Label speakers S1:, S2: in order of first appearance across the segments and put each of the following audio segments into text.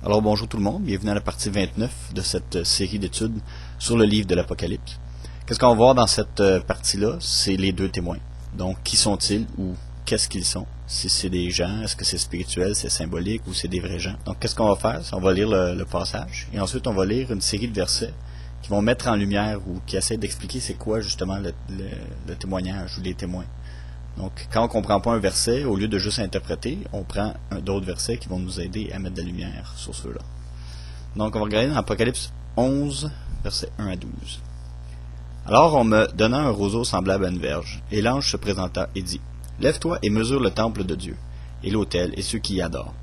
S1: Alors bonjour tout le monde, bienvenue à la partie 29 de cette série d'études sur le livre de l'Apocalypse. Qu'est-ce qu'on va voir dans cette partie-là? C'est les deux témoins. Donc, qui sont-ils ou qu'est-ce qu'ils sont? Si c'est des gens, est-ce que c'est spirituel, c'est symbolique ou c'est des vrais gens? Donc, qu'est-ce qu'on va faire? On va lire le passage et ensuite on va lire une série de versets qui vont mettre en lumière ou qui essaient d'expliquer c'est quoi justement le témoignage ou les témoins. Donc, quand on ne comprend pas un verset, au lieu de juste interpréter, on prend d'autres versets qui vont nous aider à mettre de la lumière sur ceux-là. Donc, on va regarder dans Apocalypse 11, versets 1 à 12. Alors on me donna un roseau semblable à une verge, et l'ange se présenta et dit, « Lève-toi et mesure le temple de Dieu, et l'autel, et ceux qui y adorent.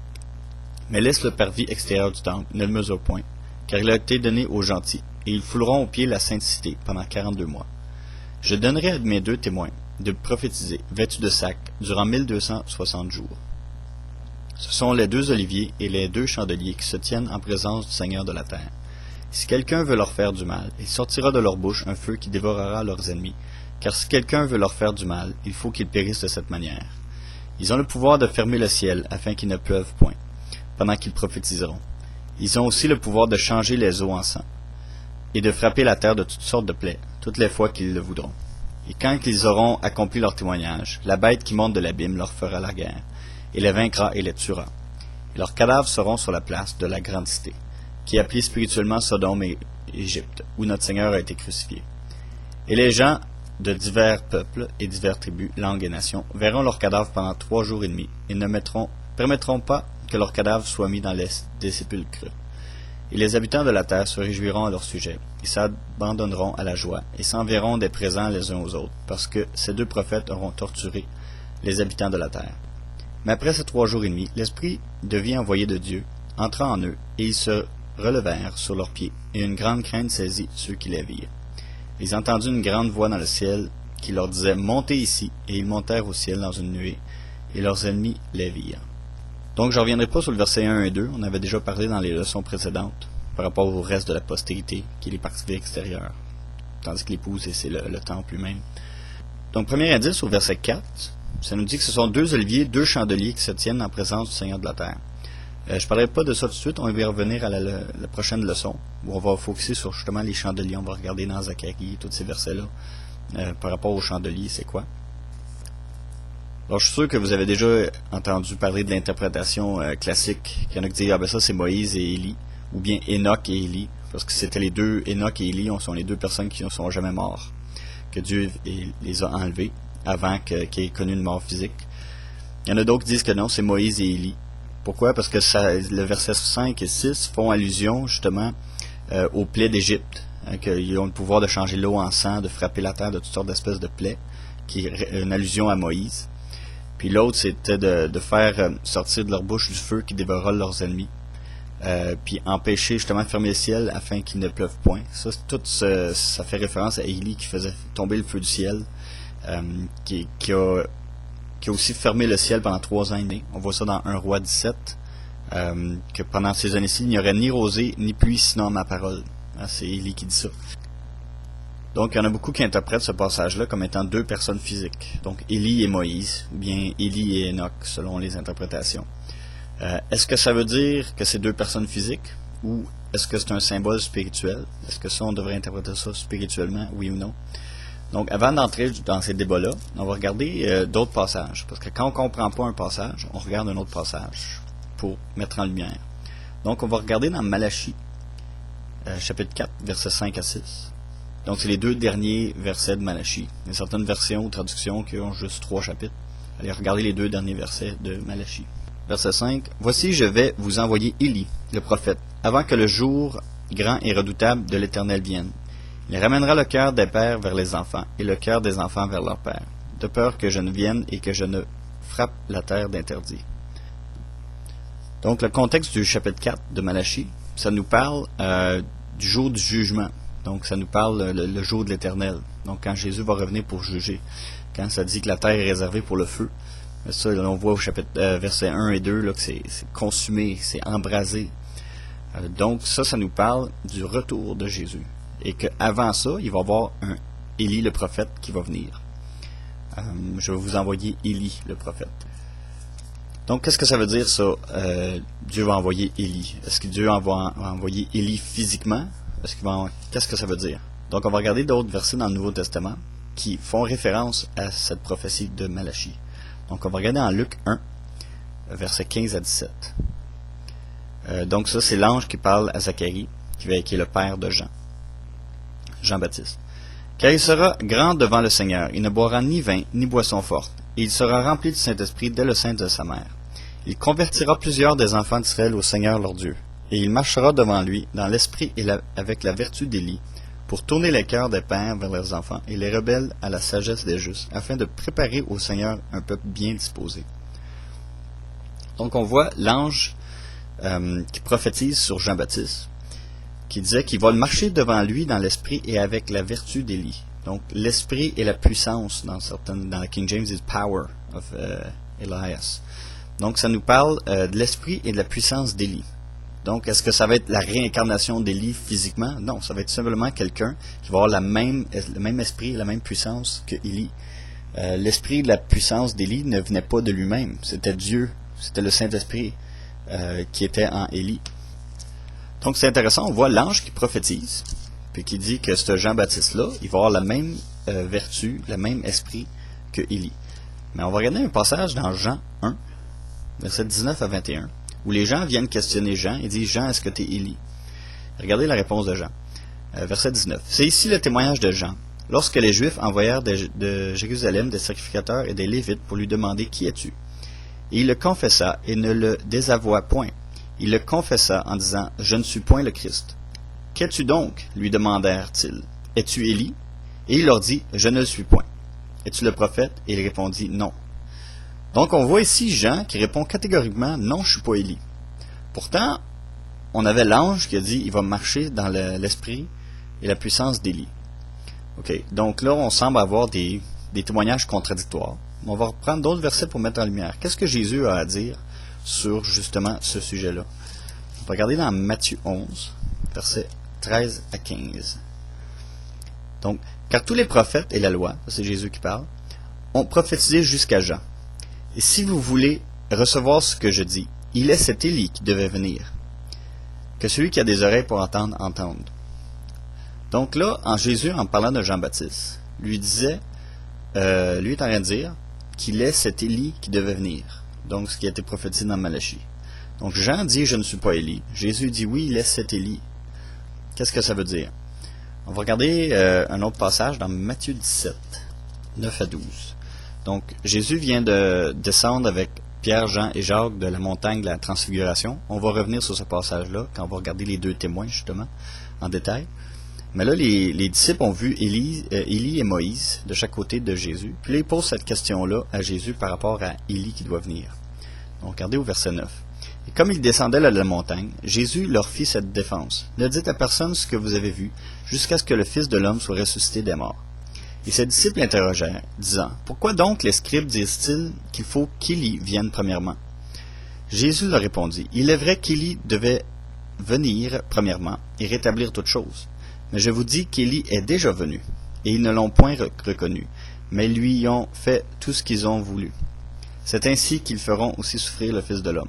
S1: Mais laisse le parvis extérieur du temple, ne le mesure point, car il a été donné aux gentils, et ils fouleront au pied la sainte cité pendant 42 mois. Je donnerai à mes deux témoins de prophétiser, vêtus de sac, durant 1260 jours. Ce sont les deux oliviers et les deux chandeliers qui se tiennent en présence du Seigneur de la terre. Si quelqu'un veut leur faire du mal, il sortira de leur bouche un feu qui dévorera leurs ennemis, car si quelqu'un veut leur faire du mal, il faut qu'ils périssent de cette manière. Ils ont le pouvoir de fermer le ciel, afin qu'il ne pleuve point, pendant qu'ils prophétiseront. Ils ont aussi le pouvoir de changer les eaux en sang, et de frapper la terre de toutes sortes de plaies, toutes les fois qu'ils le voudront. Et quand ils auront accompli leur témoignage, la bête qui monte de l'abîme leur fera la guerre, et les vaincra et les tuera. Et leurs cadavres seront sur la place de la grande cité, qui est appelée spirituellement Sodome et Égypte, où notre Seigneur a été crucifié. Et les gens de divers peuples et divers tribus, langues et nations verront leurs cadavres pendant 3 jours et demi, et ne permettront pas que leurs cadavres soient mis dans des sépulcres. Et les habitants de la terre se réjouiront à leur sujet, et s'abandonneront à la joie, et s'enverront des présents les uns aux autres, parce que ces deux prophètes auront torturé les habitants de la terre. Mais après ces 3 jours et demi, l'Esprit devient envoyé de Dieu, entra en eux, et ils se relevèrent sur leurs pieds, et une grande crainte saisit ceux qui les virent. Ils entendirent une grande voix dans le ciel, qui leur disait « Montez ici », et ils montèrent au ciel dans une nuée, et leurs ennemis les virent. Donc, je ne reviendrai pas sur le verset 1 et 2, on avait déjà parlé dans les leçons précédentes, par rapport au reste de la postérité, qui est les parties extérieures, tandis que l'épouse, c'est le temple lui-même. Donc, premier indice au verset 4, ça nous dit que ce sont 2 oliviers, 2 chandeliers qui se tiennent en présence du Seigneur de la terre. Je ne parlerai pas de ça tout de suite, on va y revenir à la prochaine leçon, où on va focuser sur justement les chandeliers, on va regarder dans Zacharie, tous ces versets-là, par rapport aux chandeliers, c'est quoi. Alors, je suis sûr que vous avez déjà entendu parler de l'interprétation classique. Il y en a qui disent « Ah ben ça, c'est Moïse et Élie », ou bien Enoch et Élie, parce que c'était les deux, Enoch et Élie, sont les 2 personnes qui ne sont jamais morts, que Dieu les a enlevés avant qu'ils aient connu une mort physique. Il y en a d'autres qui disent que non, c'est Moïse et Élie. Pourquoi? Parce que le verset 5 et 6 font allusion justement aux plaies d'Égypte, qu'ils ont le pouvoir de changer l'eau en sang, de frapper la terre de toutes sortes d'espèces de plaies, qui est une allusion à Moïse. Puis l'autre, c'était de faire sortir de leur bouche du feu qui dévorera leurs ennemis. Puis empêcher justement de fermer le ciel afin qu'il ne pleuve point. Ça fait référence à Élie qui faisait tomber le feu du ciel, qui a aussi fermé le ciel pendant 3 ans et demi. On voit ça dans 1 Roi 17, que pendant ces années-ci, il n'y aurait ni rosée ni pluie sinon ma parole. C'est Élie qui dit ça. Donc, il y en a beaucoup qui interprètent ce passage-là comme étant 2 personnes physiques. Donc, Élie et Moïse, ou bien Élie et Enoch, selon les interprétations. Est-ce que ça veut dire que c'est 2 personnes physiques, ou est-ce que c'est un symbole spirituel? Est-ce que ça, on devrait interpréter ça spirituellement, oui ou non? Donc, avant d'entrer dans ces débats-là, on va regarder d'autres passages. Parce que quand on ne comprend pas un passage, on regarde un autre passage pour mettre en lumière. Donc, on va regarder dans Malachie, chapitre 4, versets 5 à 6. Donc, c'est les 2 derniers versets de Malachie. Il y a certaines versions ou traductions qui ont juste 3 chapitres. Allez regarder les 2 derniers versets de Malachie. Verset 5. « Voici, je vais vous envoyer Élie, le prophète, avant que le jour grand et redoutable de l'Éternel vienne. Il ramènera le cœur des pères vers les enfants, et le cœur des enfants vers leurs pères, de peur que je ne vienne et que je ne frappe la terre d'interdit. » Donc, le contexte du chapitre 4 de Malachie, ça nous parle du jour du jugement. Donc, ça nous parle le jour de l'Éternel. Donc, quand Jésus va revenir pour juger. Quand ça dit que la terre est réservée pour le feu. Ça, on voit au chapitre versets 1 et 2 là, que c'est consumé, c'est embrasé. Donc, ça nous parle du retour de Jésus. Et qu'avant ça, il va y avoir un Élie le prophète qui va venir. Je vais vous envoyer Élie le prophète. Donc, qu'est-ce que ça veut dire, ça? Dieu va envoyer Élie. Est-ce que Dieu va envoyer Élie physiquement? Qu'est-ce que ça veut dire? Donc, on va regarder d'autres versets dans le Nouveau Testament qui font référence à cette prophétie de Malachie. Donc, on va regarder en Luc 1, versets 15 à 17. Donc, ça, c'est l'ange qui parle à Zacharie, qui est le père de Jean-Baptiste. Car il sera grand devant le Seigneur, il ne boira ni vin, ni boisson forte, et il sera rempli du Saint-Esprit dès le sein de sa mère. Il convertira plusieurs des enfants d'Israël au Seigneur leur Dieu, et il marchera devant lui dans l'esprit et avec la vertu d'Élie, pour tourner les cœurs des pères vers leurs enfants et les rebelles à la sagesse des justes, afin de préparer au Seigneur un peuple bien disposé. Donc on voit l'ange qui prophétise sur Jean-Baptiste, qui disait qu'il va marcher devant lui dans l'esprit et avec la vertu d'Élie. Donc l'esprit et la puissance, dans la King James, is power of Elias. Donc ça nous parle de l'esprit et de la puissance d'Élie. Donc est-ce que ça va être la réincarnation d'Élie physiquement? Non, ça va être simplement quelqu'un qui va avoir le même esprit et la même puissance que Élie. L'esprit et la puissance d'Élie ne venait pas de lui-même, c'était Dieu, c'était le Saint-Esprit qui était en Élie. Donc c'est intéressant, on voit l'ange qui prophétise, puis qui dit que ce Jean-Baptiste-là, il va avoir la même vertu, le même esprit que Élie. Mais on va regarder un passage dans Jean 1, versets 19 à 21, où les gens viennent questionner Jean et disent « Jean, est-ce que tu es Élie? » Regardez la réponse de Jean. Verset 19. C'est ici le témoignage de Jean. Lorsque les Juifs envoyèrent de Jérusalem des sacrificateurs et des Lévites pour lui demander « Qui es-tu? » Et il le confessa et ne le désavoua point. Il le confessa en disant « Je ne suis point le Christ. »« Qu'es-tu donc? » lui demandèrent-ils. « Es-tu Élie? » Et il leur dit « Je ne le suis point. »« Es-tu le prophète? » Et il répondit « Non. » Donc on voit ici Jean qui répond catégoriquement « Non, je ne suis pas Élie. » Pourtant, on avait l'ange qui a dit « Il va marcher dans l'esprit et la puissance d'Élie. » Okay. Donc là, on semble avoir des témoignages contradictoires. On va reprendre d'autres versets pour mettre en lumière. Qu'est-ce que Jésus a à dire sur justement ce sujet-là? On va regarder dans Matthieu 11, versets 13 à 15. Donc, car tous les prophètes et la loi, c'est Jésus qui parle, ont prophétisé jusqu'à Jean. Et si vous voulez recevoir ce que je dis, il est cet Élie qui devait venir. Que celui qui a des oreilles pour entendre, entende. Donc là, Jésus, en parlant de Jean-Baptiste, lui est en train de dire qu'il est cet Élie qui devait venir. Donc, ce qui a été prophétisé dans Malachie. Donc, Jean dit « Je ne suis pas Élie ». Jésus dit « Oui, il est cet Élie ». Qu'est-ce que ça veut dire? On va regarder un autre passage dans Matthieu 17, 9 à 12. Donc, Jésus vient de descendre avec Pierre, Jean et Jacques de la montagne de la Transfiguration. On va revenir sur ce passage-là quand on va regarder les deux témoins, justement, en détail. Mais là, les disciples ont vu Élie et Moïse de chaque côté de Jésus. Puis là, ils posent cette question-là à Jésus par rapport à Élie qui doit venir. Donc, regardez au verset 9. « Et comme ils descendaient de la montagne, Jésus leur fit cette défense. Ne dites à personne ce que vous avez vu, jusqu'à ce que le Fils de l'homme soit ressuscité des morts. » Et ses disciples l'interrogèrent, disant, « Pourquoi donc les scribes disent-ils qu'il faut qu'Élie vienne premièrement? » Jésus leur répondit, « Il est vrai qu'Élie devait venir premièrement et rétablir toutes choses. Mais je vous dis qu'Élie est déjà venu, et ils ne l'ont point reconnu, mais ils lui ont fait tout ce qu'ils ont voulu. C'est ainsi qu'ils feront aussi souffrir le Fils de l'homme. »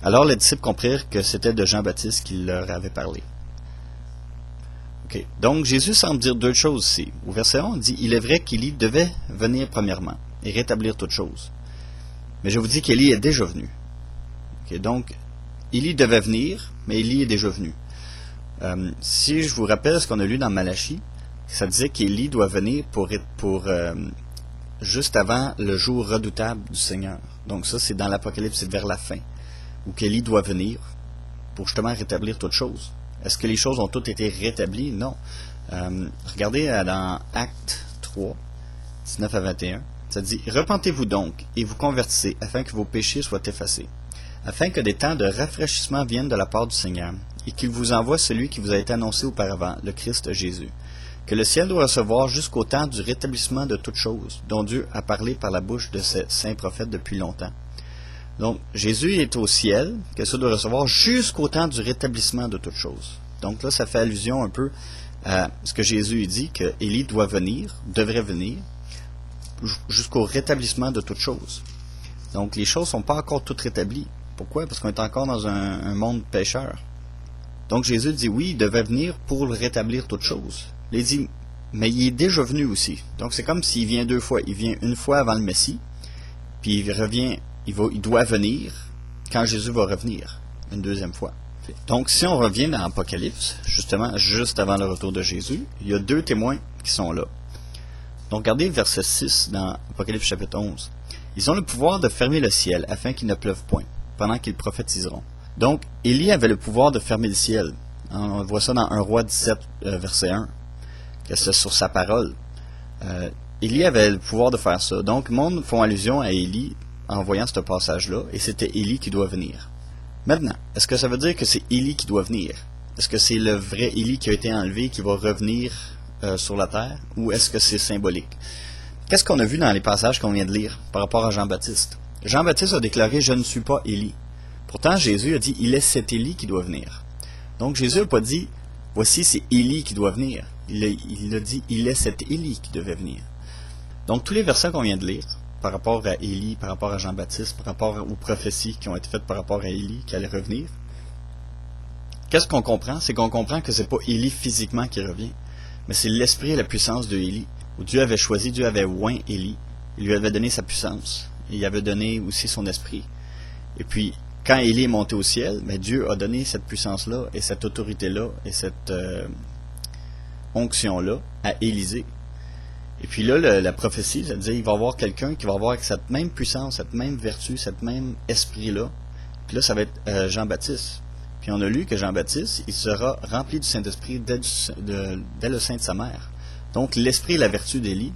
S1: Alors les disciples comprirent que c'était de Jean-Baptiste qu'il leur avait parlé. Okay. Donc Jésus semble dire deux choses ici. Au verset 11, on dit « Il est vrai qu'Élie devait venir premièrement et rétablir toutes choses. Mais je vous dis qu'Élie est déjà venu. Okay. Donc, Élie devait venir, mais Élie est déjà venu. Si je vous rappelle ce qu'on a lu dans Malachie, ça disait qu'Élie doit venir pour juste avant le jour redoutable du Seigneur. Donc ça, c'est dans l'Apocalypse, c'est vers la fin, où qu'Élie doit venir pour justement rétablir toutes choses. Est-ce que les choses ont toutes été rétablies? Non. Regardez dans Actes 3, 19 à 21, ça dit « Repentez-vous donc et vous convertissez, afin que vos péchés soient effacés, afin que des temps de rafraîchissement viennent de la part du Seigneur, et qu'il vous envoie celui qui vous a été annoncé auparavant, le Christ Jésus, que le ciel doit recevoir jusqu'au temps du rétablissement de toutes choses, dont Dieu a parlé par la bouche de ses saints prophètes depuis longtemps. » Donc, Jésus est au ciel, que ça doit recevoir jusqu'au temps du rétablissement de toutes choses. Donc là, ça fait allusion un peu à ce que Jésus dit, que Élie devrait venir, jusqu'au rétablissement de toutes choses. Donc les choses sont pas encore toutes rétablies. Pourquoi? Parce qu'on est encore dans un monde pécheur. Donc Jésus dit oui, il devait venir pour rétablir toutes choses. Il dit, mais il est déjà venu aussi. Donc c'est comme s'il vient deux fois. Il vient une fois avant le Messie, puis il revient, il doit venir quand Jésus va revenir une deuxième fois. Donc si on revient dans l'Apocalypse, justement, juste avant le retour de Jésus, il y a deux témoins qui sont là. Donc regardez verset 6 dans Apocalypse chapitre 11. Ils ont le pouvoir de fermer le ciel afin qu'il ne pleuve point, pendant qu'ils prophétiseront. Donc, Élie avait le pouvoir de fermer le ciel. On voit ça dans 1 Roi 17, verset 1, que c'est sur sa parole. Élie avait le pouvoir de faire ça. Donc, le monde font allusion à Élie en voyant ce passage-là, et c'était Élie qui doit venir. Maintenant, est-ce que ça veut dire que c'est Élie qui doit venir? Est-ce que c'est le vrai Élie qui a été enlevé qui va revenir sur la terre, ou est-ce que c'est symbolique? Qu'est-ce qu'on a vu dans les passages qu'on vient de lire par rapport à Jean-Baptiste? Jean-Baptiste a déclaré « Je ne suis pas Élie ». Pourtant, Jésus a dit « Il est cet Élie qui doit venir ». Donc, Jésus n'a pas dit « Voici, c'est Élie qui doit venir ». Il a dit « Il est cet Élie qui devait venir ». Donc, tous les versets qu'on vient de lire, par rapport à Élie, par rapport à Jean-Baptiste, par rapport aux prophéties qui ont été faites par rapport à Élie, qui allait revenir, qu'est-ce qu'on comprend? C'est qu'on comprend que c'est pas Élie physiquement qui revient, mais c'est l'esprit et la puissance de Élie. Où Dieu avait choisi, Dieu avait oint Élie, il lui avait donné sa puissance, et il avait donné aussi son esprit. Et puis, quand Élie est monté au ciel, mais Dieu a donné cette puissance-là, et cette autorité-là, et cette onction-là à Élisée. Et puis là, la prophétie, ça disait, il va y avoir quelqu'un qui va avoir cette même puissance, cette même vertu, cette même esprit-là. Puis là, ça va être Jean-Baptiste. Puis on a lu que Jean-Baptiste, il sera rempli du Saint-Esprit dès le sein de sa mère. Donc, l'esprit et la vertu d'Élie,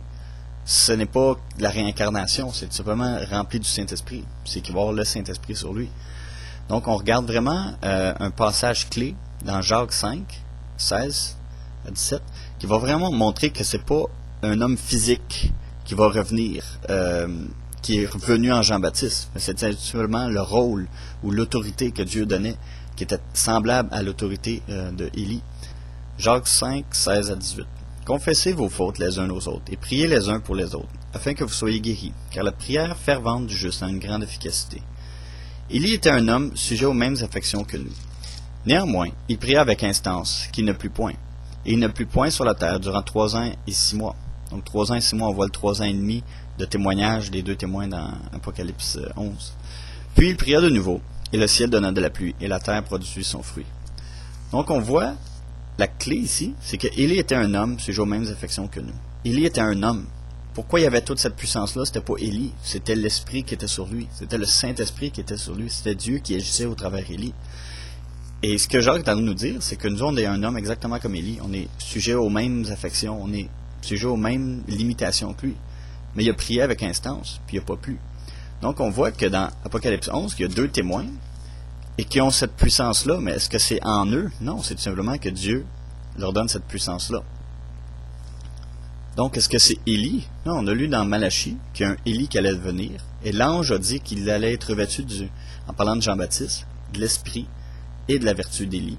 S1: ce n'est pas la réincarnation, c'est simplement rempli du Saint-Esprit. C'est qu'il va avoir le Saint-Esprit sur lui. Donc, on regarde vraiment un passage clé dans Jacques 5, 16 à 17, qui va vraiment montrer que c'est pas un homme physique qui va revenir, qui est revenu en Jean-Baptiste, mais c'est actuellement le rôle ou l'autorité que Dieu donnait, qui était semblable à l'autorité de Élie. Jacques 5, 16 à 18. Confessez vos fautes les uns aux autres, et priez les uns pour les autres, afin que vous soyez guéris, car la prière fervente du juste a une grande efficacité. Élie était un homme sujet aux mêmes affections que nous. Néanmoins, il pria avec instance, qu'il ne plût point. Et il ne plût point sur la terre durant 3 ans et 6 mois. Donc 3 ans et 6 mois, on voit le 3 ans et demi de témoignage des deux témoins dans Apocalypse 11. Puis il pria de nouveau, et le ciel donna de la pluie, et la terre produisit son fruit. Donc on voit, la clé ici, c'est que Élie était un homme sujet aux mêmes affections que nous. Élie était un homme. Pourquoi il y avait toute cette puissance-là? C'était pas Élie, c'était l'Esprit qui était sur lui. C'était le Saint-Esprit qui était sur lui. C'était Dieu qui agissait au travers Élie. Et ce que Jacques est en train de nous dire, c'est que nous, on est un homme exactement comme Élie. On est sujet aux mêmes affections, on est sujet aux mêmes limitations que lui. Mais il a prié avec instance, puis il n'a pas plu. Donc on voit que dans Apocalypse 11, qu'il y a deux témoins, et qui ont cette puissance-là, mais est-ce que c'est en eux? Non, c'est tout simplement que Dieu leur donne cette puissance-là. Donc, est-ce que c'est Élie? Non, on a lu dans Malachie qu'il y a un Élie qui allait venir, et l'ange a dit qu'il allait être revêtu, en parlant de Jean-Baptiste, de l'esprit et de la vertu d'Élie.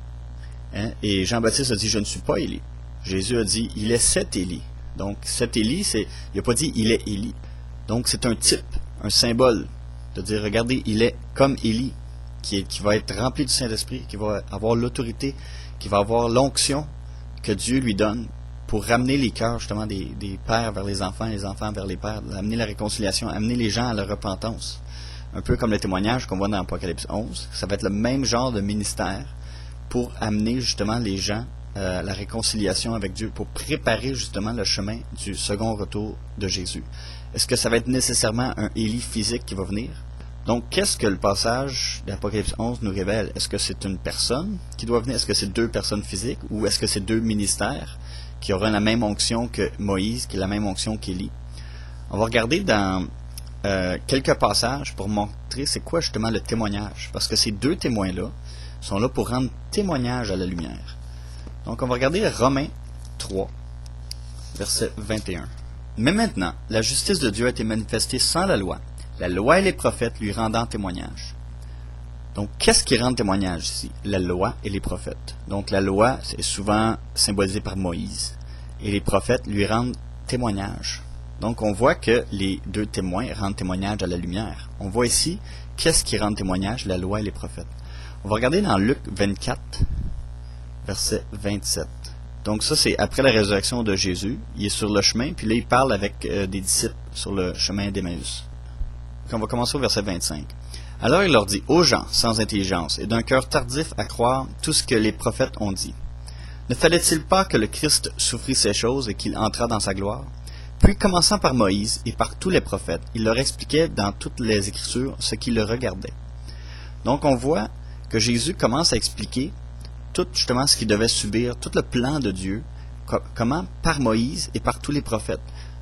S1: Hein? Et Jean-Baptiste a dit, je ne suis pas Élie. Jésus a dit, il est cet Élie. Donc, cet Élie, il n'a pas dit, il est Élie. Donc, c'est un type, un symbole, de dire, regardez, il est comme Élie, qui va être rempli du Saint-Esprit, qui va avoir l'autorité, qui va avoir l'onction que Dieu lui donne pour ramener les cœurs, justement, des pères vers les enfants vers les pères, amener la réconciliation, amener les gens à la repentance. Un peu comme le témoignage qu'on voit dans Apocalypse 11. Ça va être le même genre de ministère pour amener, justement, les gens à la réconciliation avec Dieu, pour préparer, justement, le chemin du second retour de Jésus. Est-ce que ça va être nécessairement un Élie physique qui va venir? Donc, qu'est-ce que le passage d'Apocalypse 11 nous révèle? Est-ce que c'est une personne qui doit venir? Est-ce que c'est deux personnes physiques? Ou est-ce que c'est deux ministères qui auront la même onction que Moïse, qui est la même onction qu'Élie? On va regarder dans quelques passages pour montrer c'est quoi justement le témoignage. Parce que ces deux témoins-là sont là pour rendre témoignage à la lumière. Donc, on va regarder Romains 3, verset 21. Mais maintenant, la justice de Dieu a été manifestée sans la loi et les prophètes lui rendant témoignage. Donc, qu'est-ce qui rend témoignage ici? La loi et les prophètes. Donc, la loi, c'est souvent symbolisée par Moïse. Et les prophètes lui rendent témoignage. Donc on voit que les deux témoins rendent témoignage à la lumière. On voit ici, qu'est-ce qui rend témoignage? La loi et les prophètes. On va regarder dans Luc 24, verset 27. Donc ça, c'est après la résurrection de Jésus. Il est sur le chemin, puis là, il parle avec des disciples sur le chemin d'Emmaüs. On va commencer au verset 25. Alors il leur dit, ô gens sans intelligence et d'un cœur tardif à croire tout ce que les prophètes ont dit. Ne fallait-il pas que le Christ souffrit ces choses et qu'il entrât dans sa gloire? Puis, commençant par Moïse et par tous les prophètes, il leur expliquait dans toutes les Écritures ce qui le regardait. Donc on voit que Jésus commence à expliquer tout justement ce qu'il devait subir, tout le plan de Dieu, comment par Moïse et par tous les prophètes.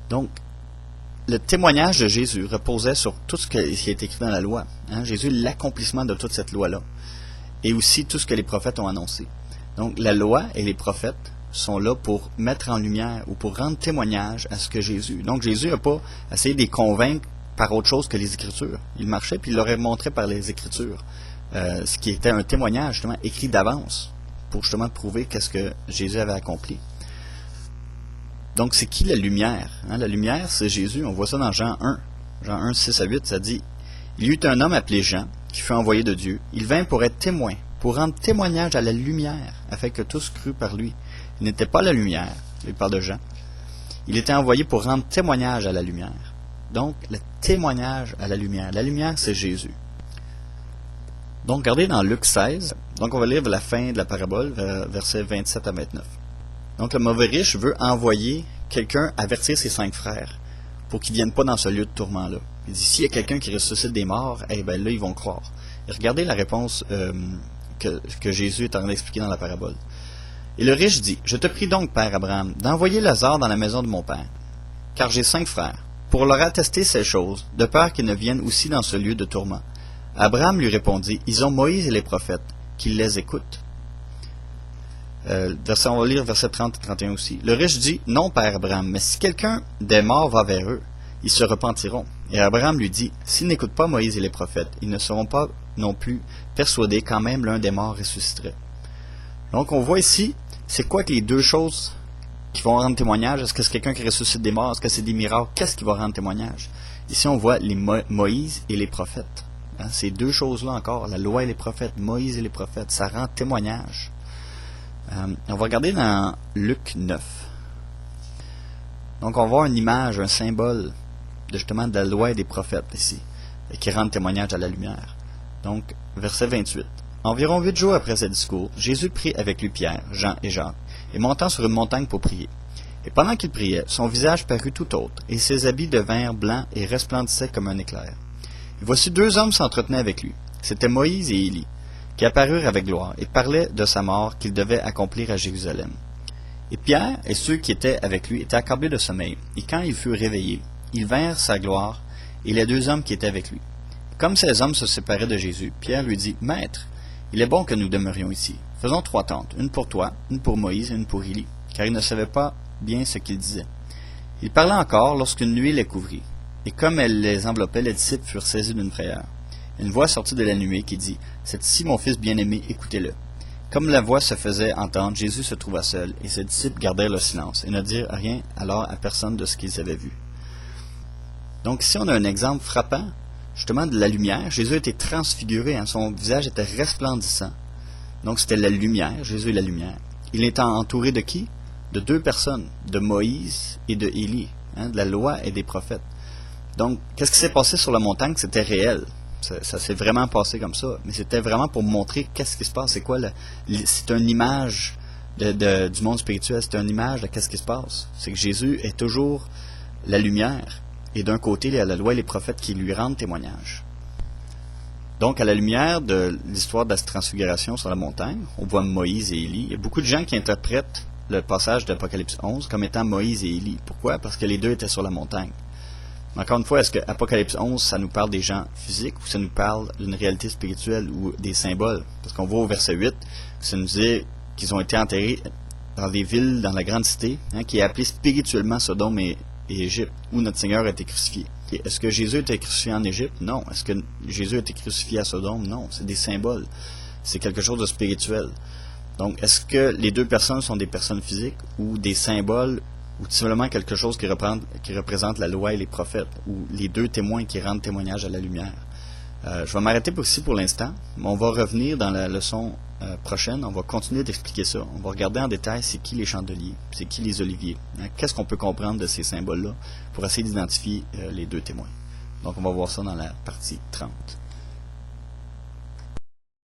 S1: Donc, le témoignage de Jésus reposait sur tout ce qui est écrit dans la loi. Jésus, l'accomplissement de toute cette loi-là. Et aussi tout ce que les prophètes ont annoncé. Donc, la loi et les prophètes sont là pour mettre en lumière ou pour rendre témoignage à ce que Jésus. Donc, Jésus n'a pas essayé de les convaincre par autre chose que les Écritures. Il marchait puis il leur montré par les Écritures. Ce qui était un témoignage justement écrit d'avance pour justement prouver qu'est-ce que Jésus avait accompli. Donc, c'est qui la lumière? La lumière, c'est Jésus. On voit ça dans Jean 1. Jean 1, 6 à 8, ça dit « Il y eut un homme appelé Jean, qui fut envoyé de Dieu. Il vint pour être témoin, pour rendre témoignage à la lumière, afin que tous cruent par lui. Il n'était pas la lumière. » Il parle de Jean. Il était envoyé pour rendre témoignage à la lumière. Donc, le témoignage à la lumière. La lumière, c'est Jésus. Donc, regardez dans Luc 16. Donc, on va lire la fin de la parabole, versets 27 à 29. Donc, le mauvais riche veut envoyer quelqu'un avertir ses 5 frères pour qu'ils ne viennent pas dans ce lieu de tourment-là. Il dit, s'il y a quelqu'un qui ressuscite des morts, eh bien là, ils vont croire. Et regardez la réponse que Jésus est en train d'expliquer dans la parabole. Et le riche dit, je te prie donc, Père Abraham, d'envoyer Lazare dans la maison de mon père, car j'ai 5 frères, pour leur attester ces choses, de peur qu'ils ne viennent aussi dans ce lieu de tourment. Abraham lui répondit, ils ont Moïse et les prophètes, qu'ils les écoutent. On va lire versets 30 et 31 aussi. Le riche dit, non, Père Abraham, mais si quelqu'un des morts va vers eux, ils se repentiront. Et Abraham lui dit, s'ils n'écoutent pas Moïse et les prophètes, ils ne seront pas non plus persuadés quand même l'un des morts ressusciterait. Donc on voit ici, c'est quoi que les deux choses qui vont rendre témoignage? Est-ce que c'est quelqu'un qui ressuscite des morts? Est-ce que c'est des miracles? Qu'est-ce qui va rendre témoignage? Ici on voit les Moïse et les prophètes. Ces deux choses-là encore, la loi et les prophètes, Moïse et les prophètes, ça rend témoignage. On va regarder dans Luc 9. Donc on va voir une image, un symbole justement de la loi et des prophètes ici, qui rendent témoignage à la lumière. Donc, verset 28. Environ 8 jours après ce discours, Jésus prit avec lui Pierre, Jean et Jacques, et montant sur une montagne pour prier. Et pendant qu'il priait, son visage parut tout autre, et ses habits devinrent blancs et resplendissaient comme un éclair. Et voici 2 hommes s'entretenaient avec lui. C'étaient Moïse et Élie, qui apparurent avec gloire, et parlaient de sa mort qu'il devait accomplir à Jérusalem. Et Pierre et ceux qui étaient avec lui étaient accablés de sommeil, et quand ils furent réveillés, ils vinrent sa gloire, et les 2 hommes qui étaient avec lui. Comme ces hommes se séparaient de Jésus, Pierre lui dit, « Maître, il est bon que nous demeurions ici. Faisons 3 tentes, une pour toi, une pour Moïse et une pour Élie, car il ne savait pas bien ce qu'il disait. » Il parlait encore lorsqu'une nuée les couvrit, et comme elle les enveloppait, les disciples furent saisis d'une frayeur. Une voix sortit de la nuée qui dit, « C'est ici mon fils bien-aimé, écoutez-le. » Comme la voix se faisait entendre, Jésus se trouva seul, et ses disciples gardèrent le silence, et ne dirent rien alors à personne de ce qu'ils avaient vu. Donc ici, on a un exemple frappant, justement, de la lumière. Jésus était transfiguré, son visage était resplendissant. Donc c'était la lumière, Jésus est la lumière. Il est entouré de qui? De 2 personnes, de Moïse et de Élie, de la loi et des prophètes. Donc, qu'est-ce qui s'est passé sur la montagne? C'était réel. Ça s'est vraiment passé comme ça. Mais c'était vraiment pour montrer qu'est-ce qui se passe. C'est quoi? C'est une image du monde spirituel. C'est une image de qu'est-ce qui se passe. C'est que Jésus est toujours la lumière. Et d'un côté, il y a la loi et les prophètes qui lui rendent témoignage. Donc, à la lumière de l'histoire de la transfiguration sur la montagne, on voit Moïse et Élie. Il y a beaucoup de gens qui interprètent le passage d'Apocalypse 11 comme étant Moïse et Élie. Pourquoi? Parce que les 2 étaient sur la montagne. Encore une fois, est-ce que Apocalypse 11, ça nous parle des gens physiques ou ça nous parle d'une réalité spirituelle ou des symboles? Parce qu'on voit au verset 8, ça nous dit qu'ils ont été enterrés dans des villes, dans la grande cité, qui est appelée spirituellement Sodome et Égypte, où notre Seigneur a été crucifié. Est-ce que Jésus a été crucifié en Égypte? Non. Est-ce que Jésus a été crucifié à Sodome? Non. C'est des symboles. C'est quelque chose de spirituel. Donc, est-ce que les 2 personnes sont des personnes physiques ou des symboles ou tout simplement quelque chose qui représente la loi et les prophètes, ou les deux témoins qui rendent témoignage à la lumière. Je vais m'arrêter ici pour l'instant, mais on va revenir dans la leçon prochaine, on va continuer d'expliquer ça, on va regarder en détail c'est qui les chandeliers, c'est qui les oliviers, qu'est-ce qu'on peut comprendre de ces symboles-là pour essayer d'identifier les deux témoins. Donc on va voir ça dans la partie 30.